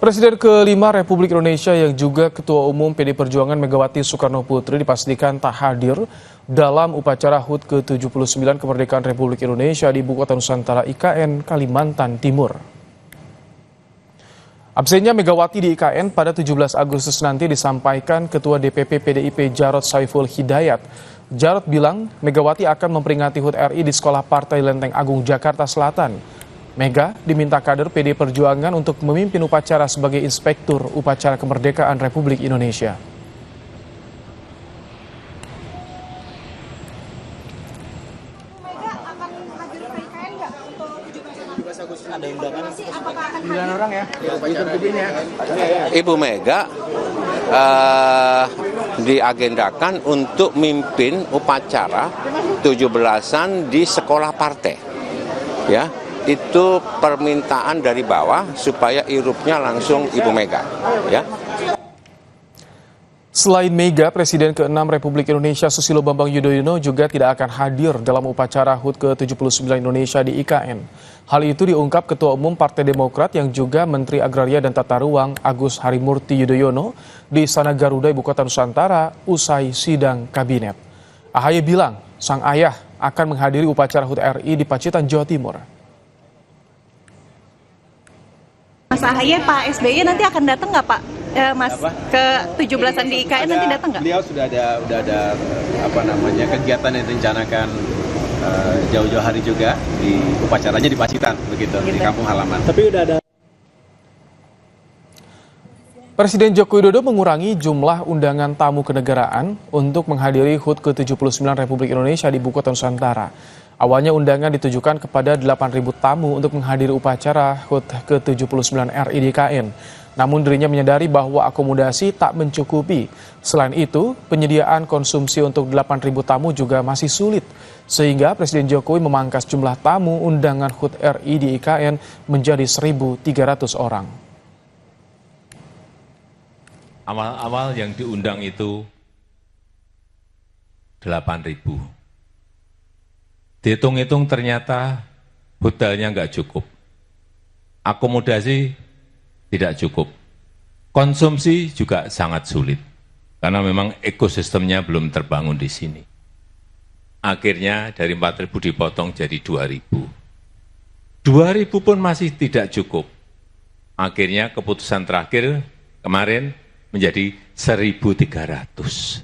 Presiden kelima Republik Indonesia yang juga Ketua Umum PD Perjuangan Megawati Soekarno Putri dipastikan tak hadir dalam upacara HUT ke-79 Kemerdekaan Republik Indonesia di Ibu Kota Nusantara IKN, Kalimantan Timur. Absennya Megawati di IKN pada 17 Agustus nanti disampaikan Ketua DPP PDIP Jarod Saiful Hidayat. Jarod bilang Megawati akan memperingati HUT RI di Sekolah Partai Lenteng Agung, Jakarta Selatan. Mega diminta kader PD Perjuangan untuk memimpin upacara sebagai inspektur upacara kemerdekaan Republik Indonesia. Mega akan hadir ke IKN nggak untuk 17 Agustus? Ada undangan Apakah akan 9 orang ya? Ibu Mega diagendakan untuk mimpin upacara 17-an di sekolah partai. Ya, itu permintaan dari bawah supaya irupnya langsung Ibu Mega. Ya. Selain Mega, Presiden ke-6 Republik Indonesia Susilo Bambang Yudhoyono juga tidak akan hadir dalam upacara HUT ke-79 Indonesia di IKN. Hal itu diungkap Ketua Umum Partai Demokrat yang juga Menteri Agraria dan Tata Ruang Agus Harimurti Yudhoyono di Istana Garuda Ibu Kota Nusantara usai sidang kabinet. AHY bilang sang ayah akan menghadiri upacara HUT RI di Pacitan, Jawa Timur. Mas AHY, Pak SBY nanti akan datang nggak Pak? Mas ke 17-an di IKN nanti datang nggak? Beliau sudah ada kegiatan yang direncanakan jauh-jauh hari juga di upacaranya di Pacitan begitu. Di kampung halaman. Tapi udah ada. Presiden Joko Widodo mengurangi jumlah undangan tamu kenegaraan untuk menghadiri HUT ke-79 Republik Indonesia di Ibu Kota Nusantara. Awalnya undangan ditujukan kepada 8.000 tamu untuk menghadiri upacara HUT ke-79 RI di IKN. Namun dirinya menyadari bahwa akomodasi tak mencukupi. Selain itu, penyediaan konsumsi untuk 8.000 tamu juga masih sulit. Sehingga Presiden Jokowi memangkas jumlah tamu undangan HUT RI di IKN menjadi 1.300 orang. Awal-awal yang diundang itu 8.000. Dihitung-hitung ternyata hotelnya nggak cukup. Akomodasi tidak cukup. Konsumsi juga sangat sulit. Karena memang ekosistemnya belum terbangun di sini. Akhirnya dari 4.000 dipotong jadi 2.000. 2.000 pun masih tidak cukup. Akhirnya keputusan terakhir kemarin menjadi 1.300.